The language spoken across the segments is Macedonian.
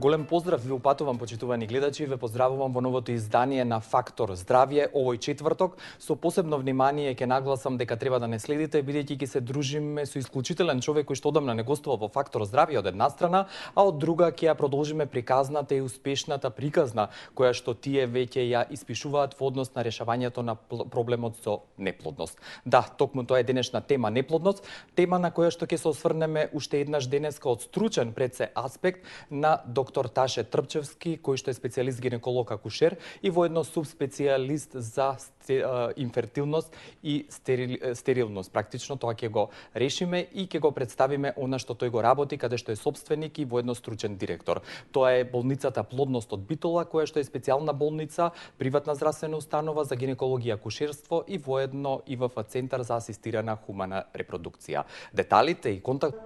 Голем поздрав ви упатувам, почитувани гледачи, ве поздравувам во новото издание на Фактор Здравје овој четврток. Со посебно внимание ќе нагласам дека треба да не следите, бидејќи ќе се дружиме со исклучителен човек кој што одамна не гостува во Фактор Здравје од една страна, а од друга ќе ја продолжиме приказната и успешната приказна која што тие веќе ја испишуваат во однос на решавањето на проблемот со неплодност. Да, токму тоа е денешна тема неплодност, тема на која што ќе се осврнеме уште еднаш денеска од стручен пред се аспект на доктор Таше Трпчевски, кој што е специјалист гинеколог акушер и воедно субспецијалист за инфертилност и стерилност. Практично тоа ќе го решиме и ќе го представиме она што тој го работи, каде што е собственик и воедно стручен директор. Тоа е болницата Плодност од Битола, која што е специјална болница, приватна здравствена установа за гинекологија и акушерство и воедно ИВФ центар за асистирана хумана репродукција. Деталите и контакт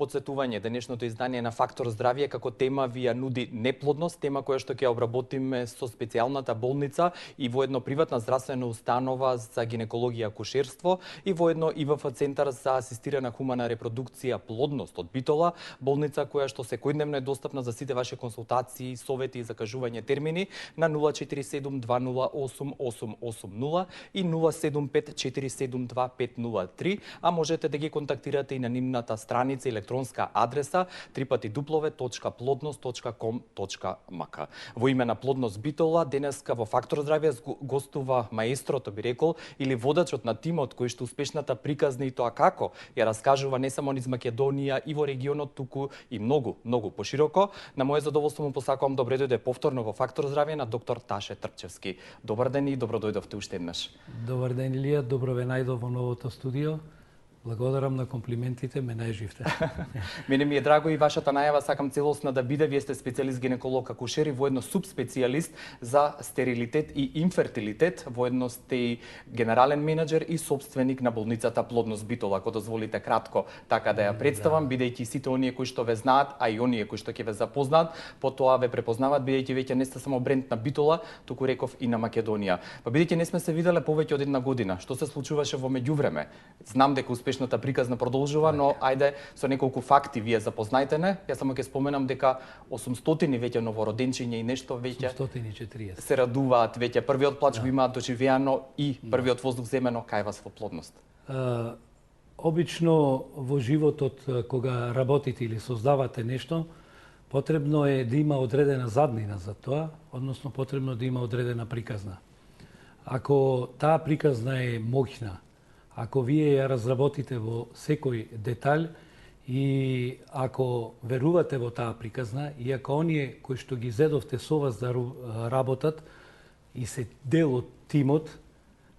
Подсетување, денешното издание на Фактор Здравје како тема ви ја нуди неплодност, тема која што ќе обработиме со специјалната болница и воедно приватна здравствена установа за гинекологија и акушерство и воедно ИВФ центар за асистирана хумана репродукција Плодност од Битола, болница која што секојдневно е достапна за сите ваше консултации, совети и закажување термини на 047 208 880 и 075 472 503, а можете да ги контактирате и на нивната страница електронска адреса www.plodnost.com.mk. Во име на Плодност Битола, денеска во Фактор Здравје гостува маестрото, би рекол, или водачот на тимот кој што успешната приказна и тоа како ја раскажува не само низ Македонија и во регионот, туку и многу пошироко. На моје задоволство му посакувам добре дојде повторно во Фактор Здравје на доктор Таше Трпчевски. Добар ден и добро дојдовте уште еднаш. Добар ден, Илија, добро ве најдов во новото студио. Благодарам на комплиментите, ме најживте. Мене ми е драго и вашата најава сакам целосна да биде. Вие сте специјалист гинеколог акушер и воедно субспецијалист за стерилитет и инфертилитет. Воедно сте и генерален менаџер и собственик на болницата Плодност Битола. Ако дозволите кратко така да ја представам, бидејќи сите оние кои што ве знаат, а и оние кои што ќе ве запознаат, потоа ве препознаваат, бидејќи веќе не сте само бренд на Битола, туку реков и на Македонија. Па бидејќи не сме се виделе повеќе од една година, што се случуваше во меѓувреме? Знам дека успешната приказна продолжува, но ајде со неколку факти вие запознајте не. Јас само ќе споменам дека 800 веќе новороденчиња и нешто веќе 840 се радуваат, веќе првиот плач го имаат доживеано и првиот воздух земено кај вас во Плодност. Обично во животот кога работите или создавате нешто, потребно е да има одредена заднина за тоа, односно потребно да има одредена приказна. Ако таа приказна е моќна, ако вие ја разработите во секој детаљ и ако верувате во таа приказна, и ако оние кои што ги зедовте со вас да работат и се дел од тимот,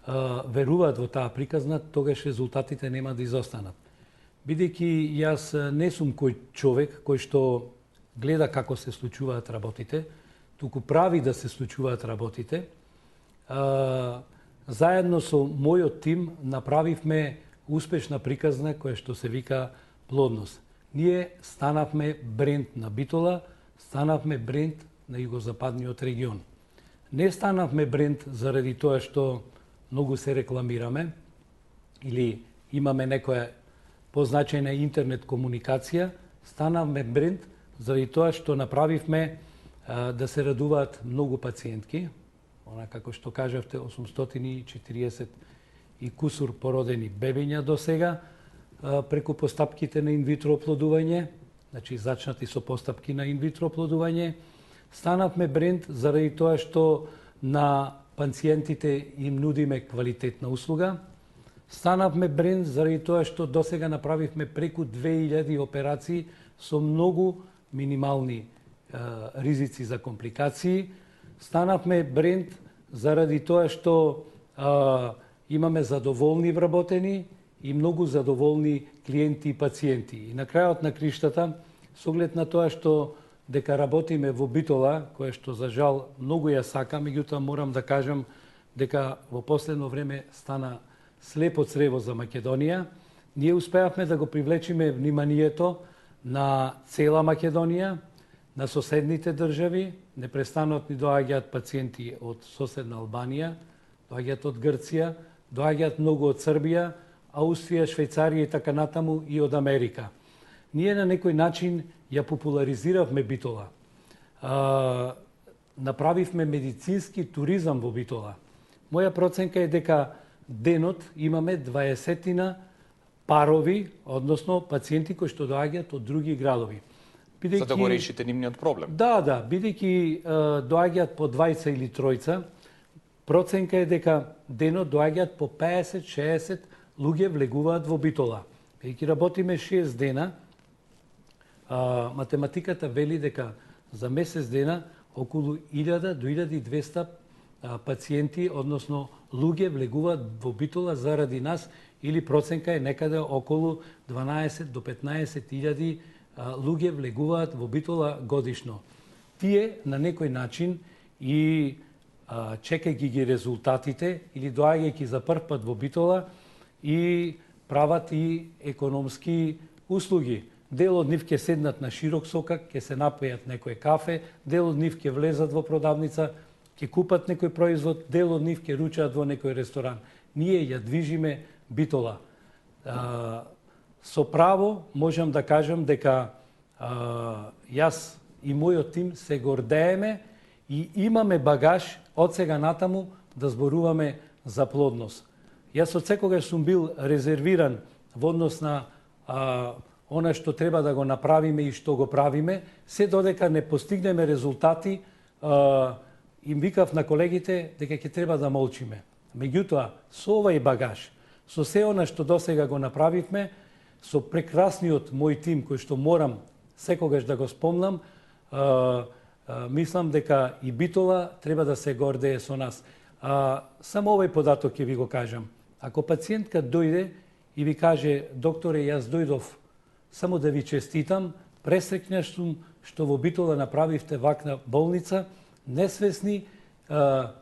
веруваат во таа приказна, тогаш резултатите нема да изостанат. Бидејќи јас не сум кој човек кој што гледа како се случуваат работите, туку прави да се случуваат работите, заедно со мојот тим направивме успешна приказна која што се вика Плодност. Ние станавме бренд на Битола, станавме бренд на југозападниот регион. Не станавме бренд заради тоа што многу се рекламираме или имаме некоја позначајна интернет комуникација, станавме бренд заради тоа што направивме да се радуваат многу пациентки, она како што кажавте 840 и кусур породени бебиња до сега преку постапките на инвитро оплодување, значи зачнати со постапки на инвитро оплодување. Станавме бренд заради тоа што на пациентите им нудиме квалитетна услуга. Станавме бренд заради тоа што досега направивме преку 2000 операции со многу минимални ризици за компликации. Станавме бренд заради тоа што имаме задоволни вработени и многу задоволни клиенти и пациенти. И на крајот на криштата, со оглед на тоа што дека работиме во Битола, кое што за жал многу ја сакам, меѓутоа морам да кажам дека во последно време стана слепо црево за Македонија, ние успеавме да го привлечиме вниманието на цела Македонија, на соседните држави, непрестанот ни доаѓаат пациенти од соседна Албанија, доаѓаат од Грција, доаѓаат многу од Србија, Аустрија, Швајцарија и така натаму и од Америка. Ние на некој начин ја популаризиравме Битола. Направивме медицински туризам во Битола. Моја проценка е дека денот имаме 20 парови, односно пациенти кои што доаѓаат од други градови. За да го решите нивниот проблем. Да, бидејќи доаѓаат по двајца или тројца, проценка е дека денот доаѓаат по 50-60 луѓе влегуваат во Битола. Бидејќи работиме 6 дена, математиката вели дека за месец дена околу 1000 до 1200 пациенти, односно луѓе влегуваат во Битола заради нас, или проценка е некаде околу 12 до 15.000 луѓе влегуваат во Битола годишно. Тие на некој начин и чекајќи ги резултатите или доаѓајќи за прв пат во Битола и прават и економски услуги. Дел од нив ќе седнат на широк сокак, ќе се напијат некој кафе, дел од нив ќе влезат во продавница, ќе купат некој производ, дел од нив ќе ручаат во некој ресторан. Ние ја движиме Битола. Со право можам да кажам дека јас и мојот тим се гордееме и имаме багаж од сега натаму да зборуваме за плодност. Јас од секогаш сум бил резервиран во однос на она што треба да го направиме и што го правиме, се додека не постигнеме резултати, им викав на колегите дека ќе треба да молчиме. Меѓутоа, со овај багаж, со се она што досега го направивме, со прекрасниот мој тим кој што морам секогаш да го спомнам, мислам дека и Битола треба да се гордее со нас. Само овој податок ќе ви го кажам. Ако пациентка дојде и ви каже: докторе, јас дојдов само да ви честитам, пресреќна сум што во Битола направивте вакна болница, несвесни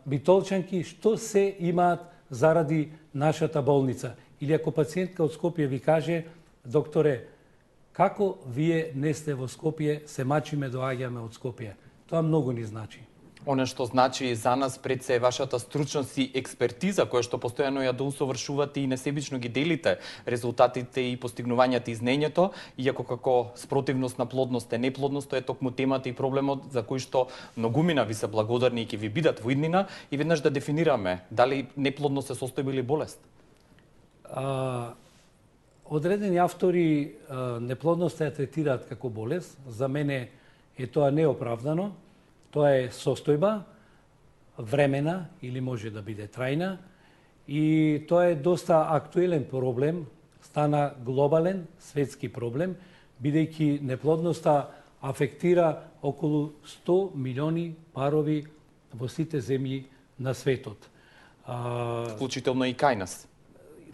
битолчанки што се имаат заради нашата болница. Или ако пациентка од Скопје ви каже: докторе, како вие не сте во Скопје, се мачиме, доаѓаме од Скопје. Тоа многу ни значи. Оне што значи за нас пред се е вашата стручност и експертиза, која што постојано ја доусовршувате и несебично ги делите резултатите и постигнувањата и знаењето, иако како спротивност на плодност е неплодност, е токму темата и проблемот за кој што многумина ви се благодарни и ќе ви бидат во иднина, и веднаш да дефинираме дали неплодност се состојба или болест. Одредени автори неплодноста ја третираат како болест. За мене е тоа неоправдано. Тоа е состојба, времена или може да биде трајна, и тоа е доста актуелен проблем, стана глобален, светски проблем, бидејќи неплодноста афектира околу 100 милиони парови во сите земји на светот. Вклучително и кај нас.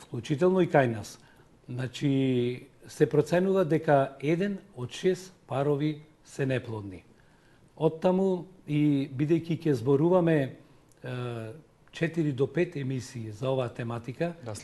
Вклучително и кај нас. Значи, се проценува дека 1 од 6 парови се неплодни. Оттаму, и бидејќи ќе зборуваме 4 до 5 емисии за оваа тематика на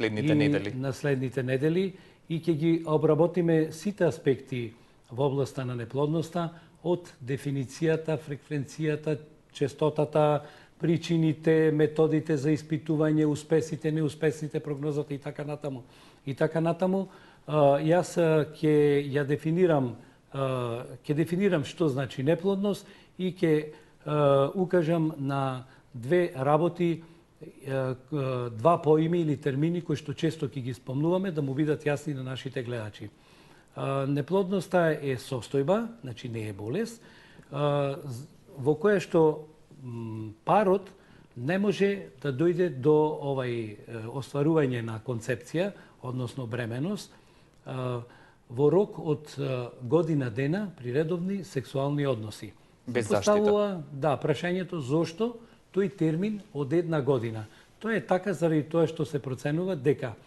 следните недели, и ќе ги обработиме сите аспекти во областа на неплодноста, од дефиницијата, фреквенцијата, честотата, причините, методите за испитување, успесите, неуспесите, прогнозата и така натаму. И така натаму, јас ќе ја дефинирам што значи неплодност и ќе укажам на две работи, два поими или термини кои што често ќе ги спомнуваме, да му бидат јасни на нашите гледачи. Неплодноста е состојба, значи не е болест, во која што парот не може да дојде до остварување на концепција, односно бременост, во рок од година дена при редовни сексуални односи. Без заштита. Да, прашањето зошто тој термин од една година. Тоа е така заради тоа што се проценува дека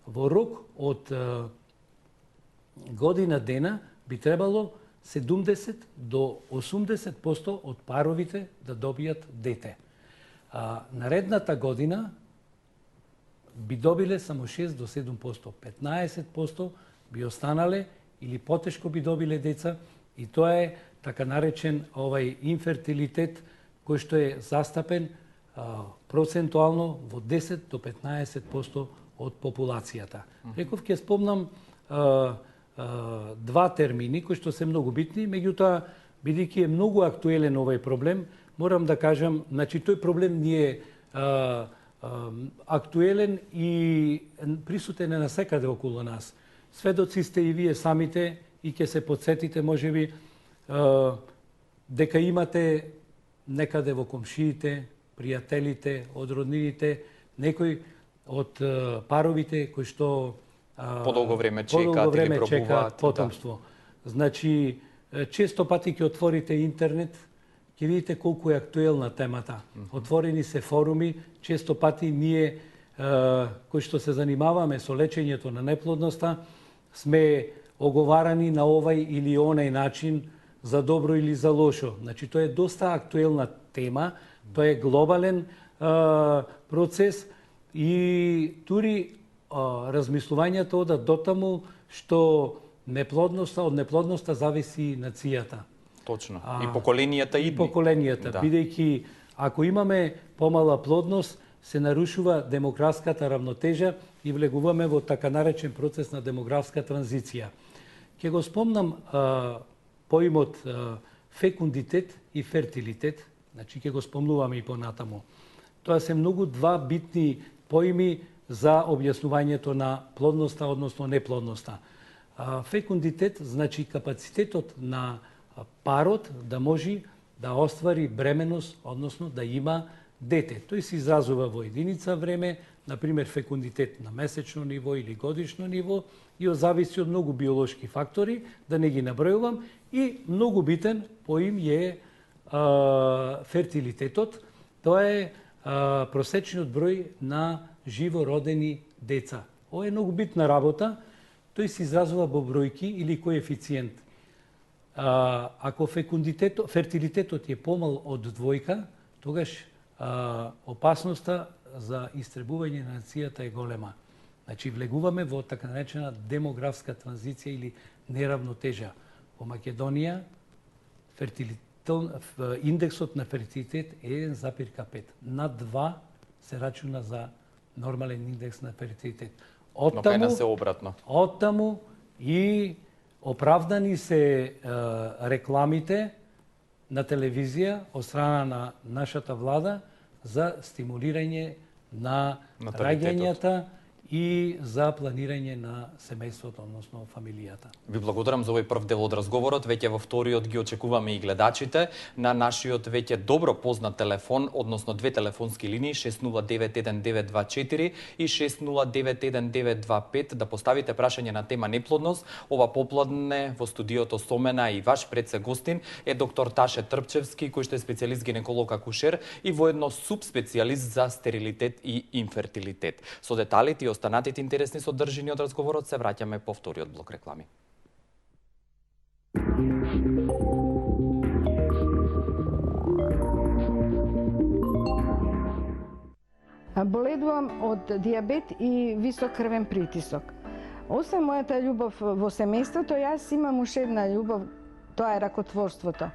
во рок од година дена би требало 70 до 80% од паровите да добијат дете. Наредната година би добиле само 6 до 7%. 15% би останале или потешко би добиле деца, и тоа е така наречен инфертилитет кој што е застапен процентуално во 10 до 15% од популацијата. Реков, ќе спомнам два термини кои што се многу битни, меѓутоа бидејќи е многу актуелен овој проблем, морам да кажам, значи тој проблем не е актуелен и присутен е насекаде околу нас. Сведоци сте и вие самите и ќе се подсетите можеби дека имате некаде во комшиите, пријателите, од роднините, некои од паровите кои што подолго време чекаат или пробуваат потомство. Да. Значи, често пати ќе отворите интернет, ќе видите колку е актуелна темата. Отворени се форуми, често пати ние кои што се занимаваме со лечењето на неплодноста, сме оговарани на овај или онај начин за добро или за лошо. Значи, тоа е доста актуелна тема, тоа е глобален процес и дури размислувањето одат дотаму што од неплодноста зависи нацијата. Точно. И поколенијата идни. И поколенијата, да. Бидејќи ако имаме помала плодност, се нарушува демографската равнотежа и влегуваме во така наречен процес на демографска транзиција. Ќе го спомнам поимот фекундитет и фертилитет, значи ќе го спомнуваме и понатаму. Тоа се многу два битни поими за објаснувањето на плодноста, односно неплодноста. Фекундитет значи капацитетот на парот да може да оствари бременост, односно да има дете. Тој се изразува во единица време, например фекундитет на месечно ниво или годишно ниво, и зависи од многу биолошки фактори, да не ги набројувам, и многу битен поим е фертилитетот. Тоа е просечниот број на живо родени деца. Ова е многу битна работа. Тој се изразува во бројки или коефициент. Ако фертилитетот е помал од двојка, тогаш опасноста за истребување на нацијата е голема. Значи, влегуваме во така наречена демографска транзиција или неравнотежа. Во Македонија индексот на фертилитет е 1,5. Над 2 се рачуна за нормален индекс на фертилитет. Но кај нас е обратно. Оттаму и оправдани се рекламите на телевизија од страна на нашата влада за стимулирање на раѓањата и за планирање на семејството, односно фамилијата. Ви благодарам за овој прв дел од разговорот. Веќе во вториот ги очекуваме и гледачите на нашиот веќе добро познат телефон, односно две телефонски линии 6091924 и 6091925 да поставите прашање на тема неплодност. Ова попладне во студиото со мене и ваш предсегостин е доктор Таше Трпчевски, кој што е специјалист гинеколог акушер и воедно субспецијалист за стерилитет и инфертилитет. Со деталите и останатите интересни содржини од разговорот се враќаме по вториот блок реклами. Боледувам од дијабет и висок крвен притисок. Освен мојата љубов во семејството, јас имам уште една љубов, тоа е ракотворството.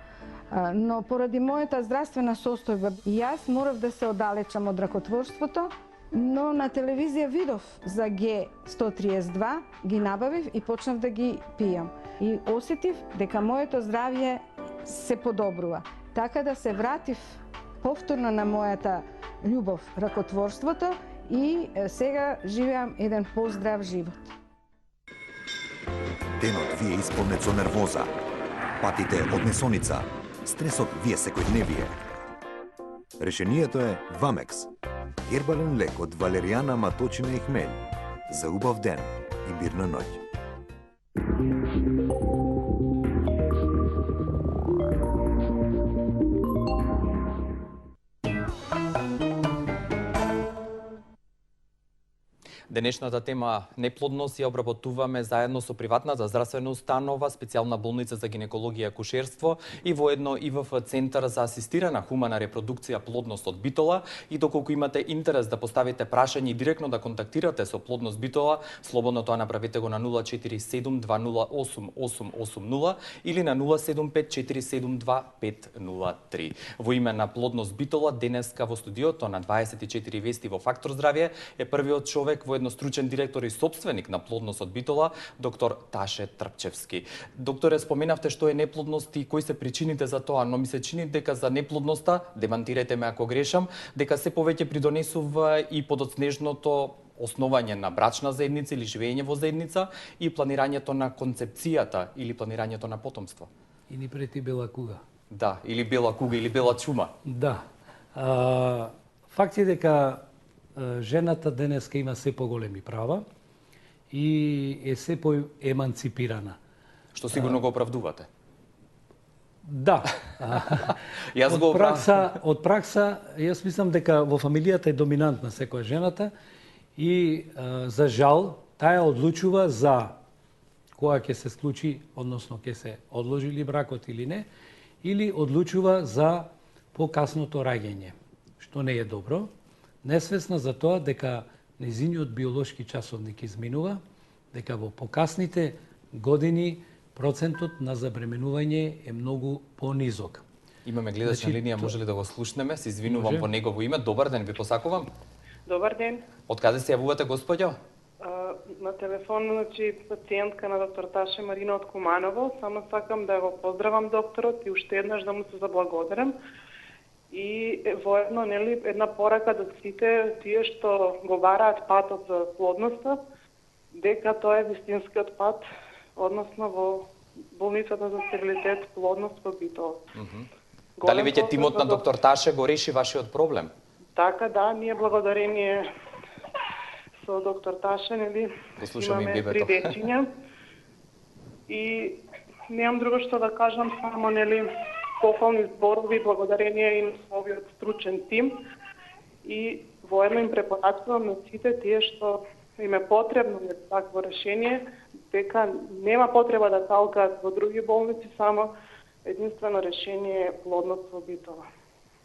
Но поради мојата здравствена состојба, јас морав да се оддалечам од ракотворството, но на телевизија видов за Г132, ги набавив и почнав да ги пијам. И осетив дека моето здравје се подобрува. Така да се вратив повторно на мојата љубов ракотворството и сега живеам еден поздрав живот. Денот ви е исполнет со нервоза, патите од несоница, стресот ви е секојдневие. Решението е Вамекс. Хербален лек од валеријана, маточина и хмелј. За убав ден и мирна ноќ. Денешната тема неплодност ја обработуваме заедно со приватната здравствена установа, специјална болница за гинекологија и акушерство и воедно ИВФ Центар за асистирана хумана репродукција плодност од Битола. И доколку имате интерес да поставите прашање и директно да контактирате со Плодност Битола, слободно тоа направете го на 047-208-880 или на 075-472-503. Во име на Плодност Битола, денеска во студиото на 24 вести во Фактор здравје е првиот човек во воедно стручен директор и собственик на Плоднос од Битола, доктор Таше Трпчевски. Докторе, споменавте што е неплодност и кои се причините за тоа, но ми се чини дека за неплодноста, демантирайте ме ако грешам, дека се повеќе придонесува и подоцнежното основање на брачна заедница или живење во заедница и планирањето на концепцијата или планирањето на потомство. И ни прети бела куга. Да, или бела куга, или бела чума. Да. Факт е дека жената денеска има се поголеми права и е се поеманципирана. Што сигурно го оправдувате. Да. Јас го Од пракса, јас мислам дека во фамилијата е доминантна секоја жената и за жал таа одлучува за кога ќе се склучи, односно ќе се одложи ли бракот или не, или одлучува за покасното раѓање, што не е добро, несвесна за тоа дека нејзиниот биолошки часовник изминува, дека во покасните години процентот на забременување е многу понизок. Имаме гледач на линија, може ли да го слушнеме? Се извинувам Може. во негово име. Добар ден, ви посакувам. Добар ден. Од каде се јавувате, господјо? На телефон, пациентка на доктор Таше Марина од Куманово. Само сакам да го поздравам докторот и уште еднаш да му се заблагодарам. И воедно, нели, една порака до сите тие што го бараат патот за плодноста, дека тоа е вистинскиот пат, односно во болницата за стерилитет плодност во Битола. Дали веќе тимот на доктор Таше го реши вашиот проблем? Така, да, ние благодарение со доктор Таше, нели, Го слушаме имаме бебето. 3 дечиња. И немам друго што да кажам, само, нели, похвални зборови, благодарение и на овиот стручен тим. И воедно им препорачувам на сите тие што им е потребно такво решение, дека нема потреба да талкаат во други болници, само единствено решение е плодност во Битола.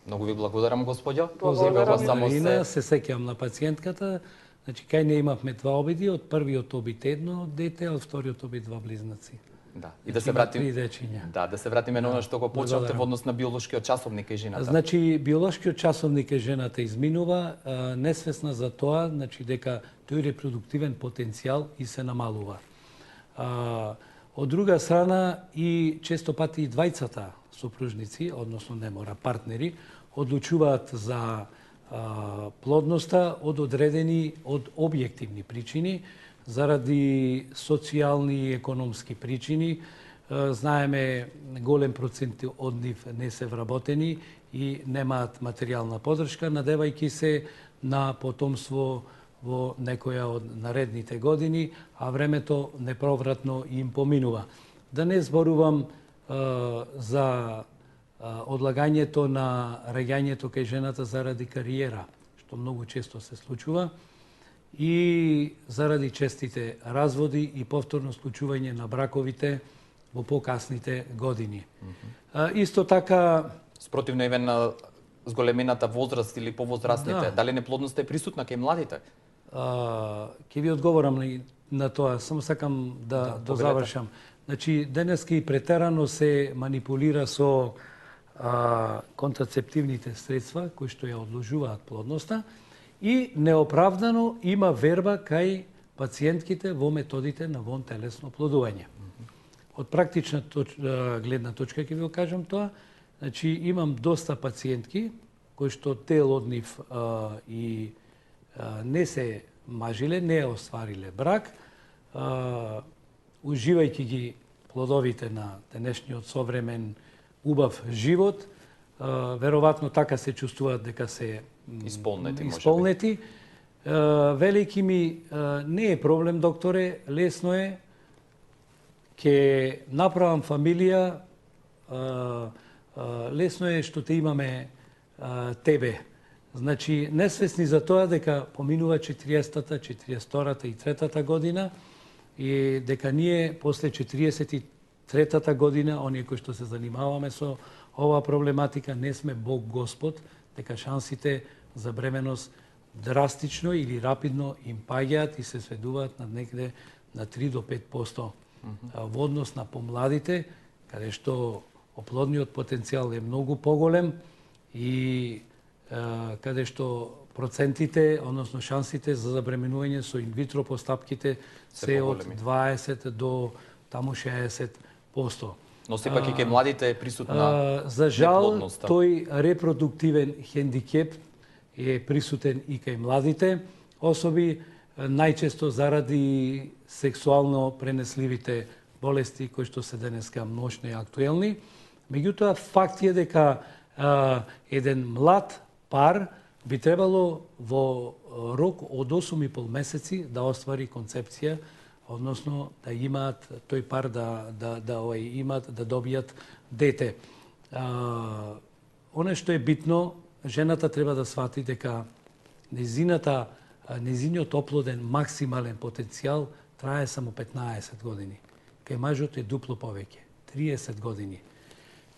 Многу ви благодарам, господјо. Благодарам. Само Марина, се... се сеќавам на пациентката. Значи, кај не имавме 2 обиди, од првиот обид едно дете, а од вториот обид 2 близнаци. Да, и да се Има вратим... 3 дечиња. Да, да се вратиме на она што го почнавте благодарам. во однос на биолошкиот часовник и жената. Значи, биолошкиот часовник е жената изминува, несвесна за тоа, значи дека тој репродуктивен потенцијал и се намалува. Од друга страна, и често пати и двајцата сопружници, односно не мора партнери, одлучуваат за плодноста од одредени, од објективни причини, заради социјални и економски причини. Знаеме, голем процент од нив не се вработени и немаат материјална поддршка, надевајќи се на потомство во некоја од наредните години, а времето неповратно им поминува. Да не зборувам за одлагањето на раѓањето кај жената заради кариера, што многу често се случува, и заради честите разводи и повторно склучување на браковите во покасните години. Исто така, Спротивно еве на зголемената возраст или повозрастните, Да. дали неплодноста е присутна кај младите? ќе ви одговорам на тоа, само сакам да повелете. завршам. Значи, денеска и претерано се манипулира со контрацептивните средства кои што ја одложуваат плодноста и неоправдано има верба кај пациентките во методите на вонтелесно плодување. Од практична гледна точка ќе ви го кажам тоа, значи имам доста пациентки кои што дел од нив и не се мажиле, не оствариле брак, уживајќи ги плодовите на денешниот современ убав живот, веројатно така се чувствуваат дека се Исполнети, може би. исполнети. Велики ми, не е проблем, докторе, лесно е, ќе направам фамилија, лесно е што те имаме тебе. Значи, несвесни за тоа дека поминува 40-та, 42-та и 3-та година и дека ние после 43-та година, оние кои што се занимаваме со оваа проблематика, не сме Бог Господ, дека шансите за бременост драстично или рапидно им паѓаат и се сведуваат на некаде на 3 до 5% во однос на помладите, каде што оплодниот потенцијал е многу поголем и каде што процентите, односно шансите за забременување со инвитро постапките се од 20 до таму 60%. Но сепак и кај младите е присутна за жал, неплодноста. тој репродуктивен хендикеп е присутен и кај младите особи, најчесто заради сексуално пренесливите болести кои што се денеска множни и актуелни. Меѓутоа, факт е дека еден млад пар би требало во рок од 8,5 месеци да оствари концепција, односно да имаат тој пар имаат да добијат дете. Оно што е битно, жената треба да свати дека незиниот оплоден максимален потенцијал трае само 15 години. Кај мажот е дупло повеќе, 30 години.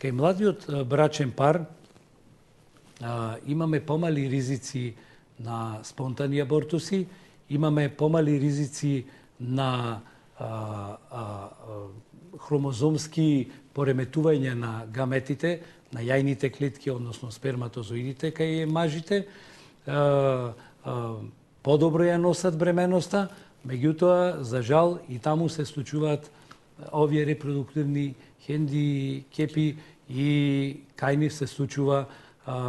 Кај младиот брачен пар имаме помали ризици на спонтани абортуси, имаме помали ризици на хромозомски пореметување на гаметите, на јајните клетки, односно сперматозоидите кај мажите. Подобро ја носат бременоста, меѓутоа, за жал, и таму се случуваат овие репродуктивни хендикепи и кај нив се случува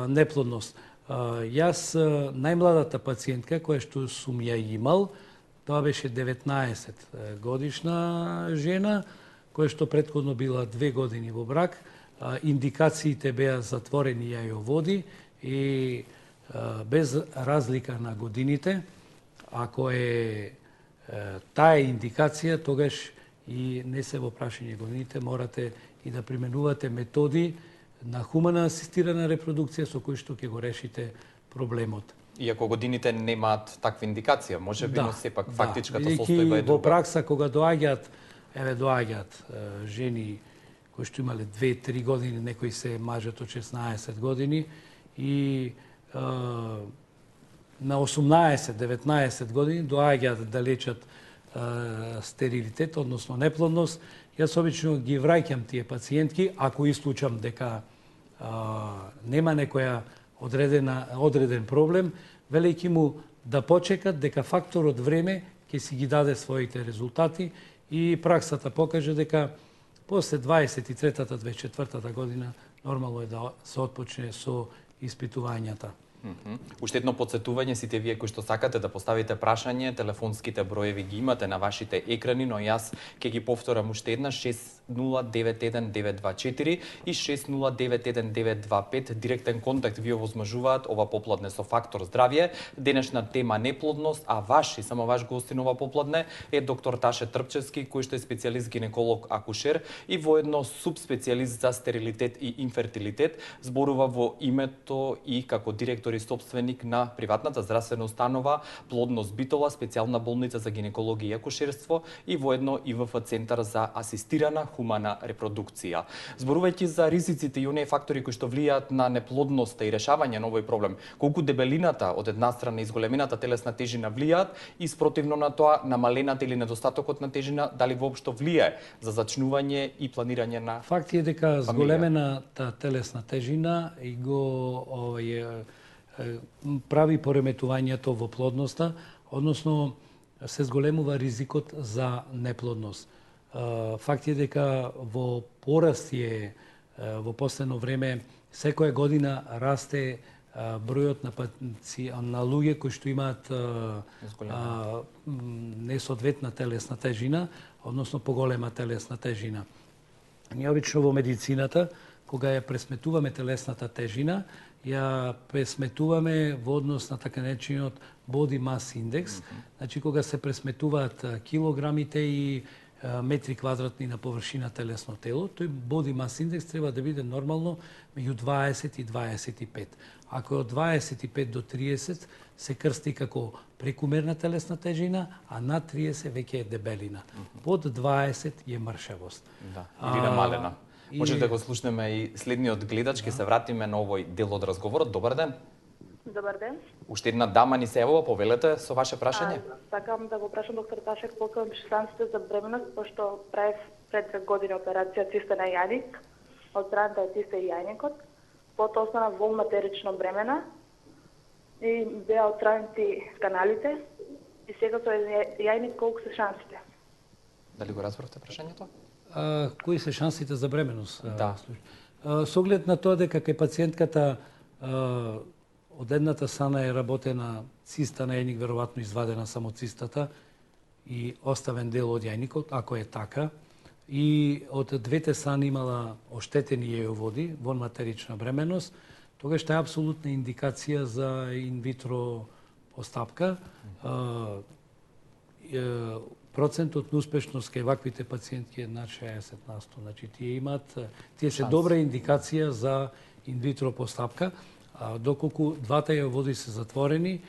неплодност. Јас, најмладата пациентка која што сум ја имал, тоа беше 19 годишна жена, која што претходно била 2 години во брак. Индикациите беа затворени јајоводи и без разлика на годините, ако е таа индикација, тогаш и не се во прашање годините, морате и да применувате методи на хумана асистирана репродукција со кои што ќе го решите проблемот. Иако годините немаат таква индикација, може би, но сепак фактичката состојба е друга. Во друга. пракса, кога доаѓаат жени кои што имале 2-3 години, некои се мажат од 16 години и на 18-19 години доаѓаат да лечат стерилитет, односно неплодност. Јас обично ги враќам тие пациентки, ако исклучам дека нема некоја одреден проблем, велејќи му да почекат дека факторот време ќе си ги даде своите резултати и праксата покаже дека после 23-та, 24-та година нормално е да се отпочне со испитувањата. Уште едно подсетување, сите вие кои што сакате да поставите прашање, телефонските броеви ги имате на вашите екрани, но јас ќе ги повторам уште една: 6091-924 и 6091-925. Директен контакт ви овозможуваат ова попладне со Фактор здравје. Денешна тема неплодност, а само ваш гостин ова попладне е доктор Таше Трпчевски, кој што е специјалист гинеколог акушер и воедно субспецијалист за стерилитет и инфертилитет. Зборува во името и како директор и собственик на приватната здравствена установа Плодност Битола, специјална болница за гинекологија и акушерство и воедно ИВФ центар за асистирана хумана репродукција. Зборувајќи за ризиците и оние фактори кои што влијаат на неплодноста и решавање на овој проблем, колку дебелината од една страна и зголемената телесна тежина влијаат и спротивно на тоа намалената или недостатокот на тежина дали воопшто влијае за зачнување и планирање на факт е дека зголемената телесна тежина и го прави пореметувањето во плодноста, односно се зголемува ризикот за неплодност. Факт е дека во порасти е во последно време, секоја година расте бројот на луѓе кои што имаат несоодветна телесна тежина, односно поголема телесна тежина. Ние обично во медицината, кога ја пресметуваме телесната тежина, ја пресметуваме во однос на така наречениот body mass index, значи кога се пресметуваат килограмите и метри квадратни на површина телесно тело, тој body mass index треба да биде нормално меѓу 20 и 25. Ако е од 25 до 30 се крсти како прекумерна телесна тежина, а над 30 веќе е дебелина. Под 20 е мршавост. Да, или намалена. Може да го слушнеме и следниот гледач, ќе се вратиме на овој дел од разговорот. Добар ден. Добар ден. Уште една дама ни се јавува, повелете со ваше прашање. Сакам да го прашам доктор Ташек колку шансите за бременност, пошто правев пред 2 години операција циста на јајник, од страната е циста и јајникот, потоа остана волна матерично бремена и беа отстранети каналите и сега со јајник колку се шансите? Дали го разбравте прашањето? Кои се шансите за бременост? Да. Со оглед на тоа дека кај пациентката од едната сана е работена циста на јајник, веројатно извадена само цистата и оставен дел од јајникот, ако е така, и од двете сани имала оштетени јајоводи во матерична бременост, тогаш таа е апсолутна индикација за инвитро постапка. Процентот на успешност кај ваквите пациентки е над 60%. Значи, тие се добра индикација за инвитро постапка, доколку двата јајоводи се затворени,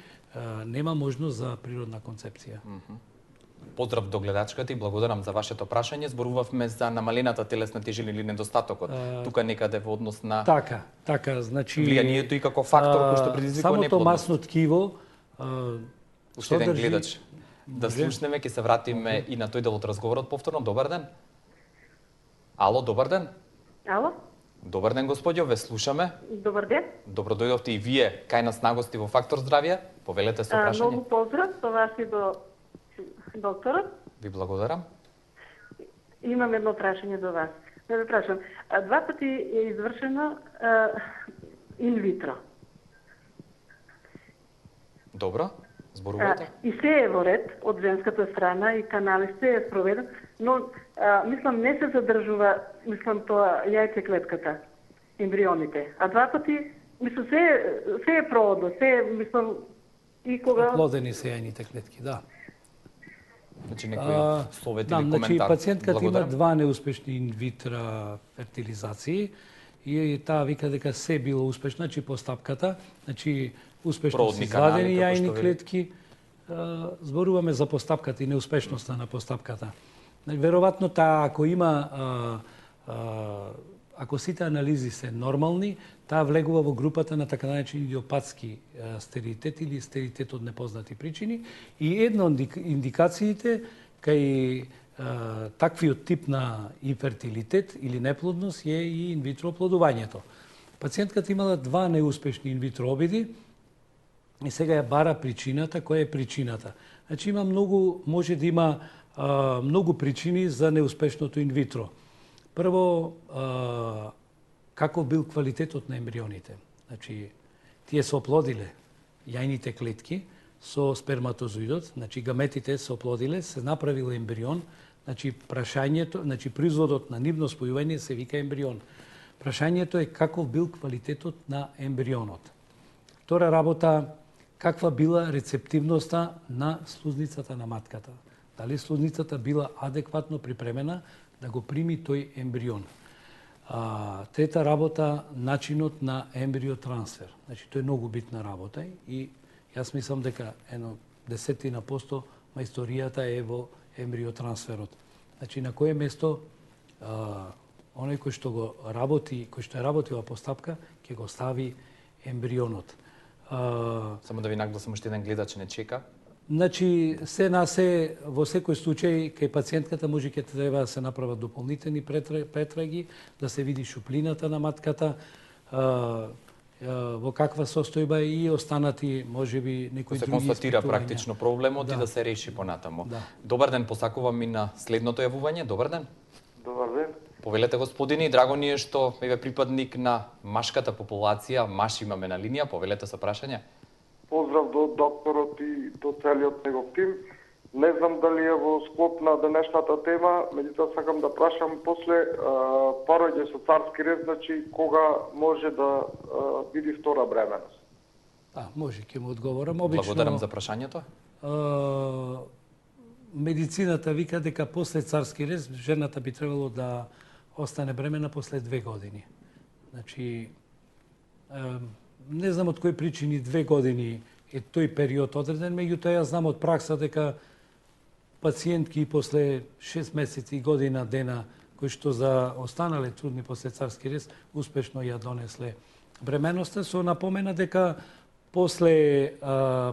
нема можност за природна концепција. Поздрав до гледачката и благодарам за вашето прашање. Зборувавме за намалената телесна тежина или недостатокот. Тука некаде во однос на Така, значи влијанието и како фактор кој што предизвикува неплодност. Самото масно ткиво Уште еден гледач. Да слушнеме, ќе се вратиме и на тој дел од разговорот повторно. Добар ден. Ало, добар ден. Ало? Добар ден, господјо, ве слушаме. Добар ден. Добро дојдовте и вие кај нас на гости во Фактор здравје. Повелете со прашање. Многу поздрав до вас и до докторот. Ви благодарам. Имам едно прашање до вас. Да ве прашам, 2 пати е извршено инвитро. Добро, зборувате. И се е во ред од женската страна и канали се е спроведен, но мислам не се задржува, тоа јајцеклетката, ембрионите. А 2 пати, мислам се е проводно, мислам и кога оплодени се јајните клетки, да. Значи некој совет или коментар. Значи пациентката има 2 неуспешни инвитро фертилизации и таа вика дека се било успешно, значи постапката, значи успешно се извадени јајни клетки. Зборуваме за постапката и неуспешноста на постапката. Веројатно таа ако има ако сите анализи се нормални, таа влегува во групата на така наречени идиопатски стерилитет или стерилитет од непознати причини. И една од индикациите кај таквиот тип на инфертилитет или неплодност е и инвитро оплодувањето. Пациентката имала 2 неуспешни инвитро обиди и сега ја бара причината, која е причината. Значи може да има многу причини за неуспешното инвитро. Прво, каков бил квалитетот на ембрионите. Значи, тие се оплодиле јајните клетки со сперматозоидот, значи гаметите се оплодиле, се направил ембрион, значи прашањето, значи производот на нивно спојување се вика ембрион. Прашањето е каков бил квалитетот на ембрионот. Втора работа, каква била рецептивноста на слузницата на матката. Дали слузницата била адекватно припремена да го прими тој ембрион. Трета работа, начинот на ембриотрансфер. Значи, тоа е многу битна работа и јас мислам дека 10% мајсторијата е во ембриотрансферот. Значи, на кое место оној кој што го работи, кој што е работила постапка, ќе го стави ембрионот. Само да ви нагласам, уште еден гледач не чека. Значи, во секој случај, кај пациентката може ќе треба да се направат дополнителни претраги, да се види шуплината на матката, во каква состојба и останати, можеби, некои други се констатира испитувања. практично проблемот и да се реши понатаму. Добар ден, посакувам и на следното јавување. Добар ден. Добар ден. Повелете, господине, и драго ни е што е припадник на машката популација, маш имаме на линија, повелете со прашање. Поздрав до докторот и до целиот негов тим. Не знам дали е во склоп на денешната тема, меѓутоа сакам да прашам после пороѓање со царски рез, значи кога може да биде втора бременост? Да, може, ќе му одговорам. Благодарам за прашањето. Медицината вика дека после царски рез жената би требало да остане бремена после 2 години. Значи, не знам од кои причини 2 години е тој период одреден, меѓутоа јас знам од пракса дека пациентки после 6 месеци и година дена кои што за останале трудни после царски рез успешно ја донесле бременоста, со напомена дека после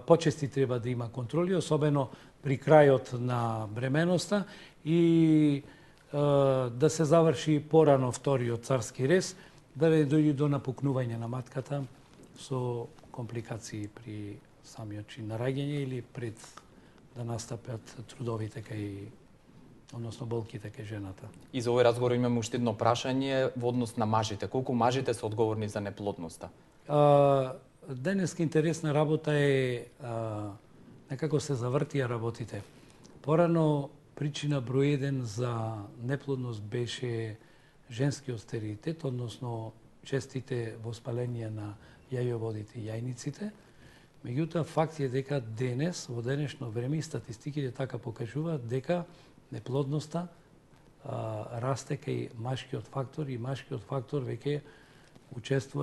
почести треба да има контроли, особено при крајот на бременоста и да се заврши порано вториот царски рез, да не дојде до напукнување на матката со компликации при самиот чин на раѓање или пред да настапат трудовите кај, односно болките кај жената. И за овој разговор имаме уште едно прашање во однос на мажите. Колку мажите се одговорни за неплодноста? Денеска интересна работа е некако се завртија работите. Порано причина број 1 за неплодност беше женскиот стерилитет, односно честите воспаленија на јајоводите и јајниците. Меѓутоа, факт е дека денес, во денешно време, и статистиките така покажуваат дека неплодноста расте кај машкиот фактор и машкиот фактор веќе учествува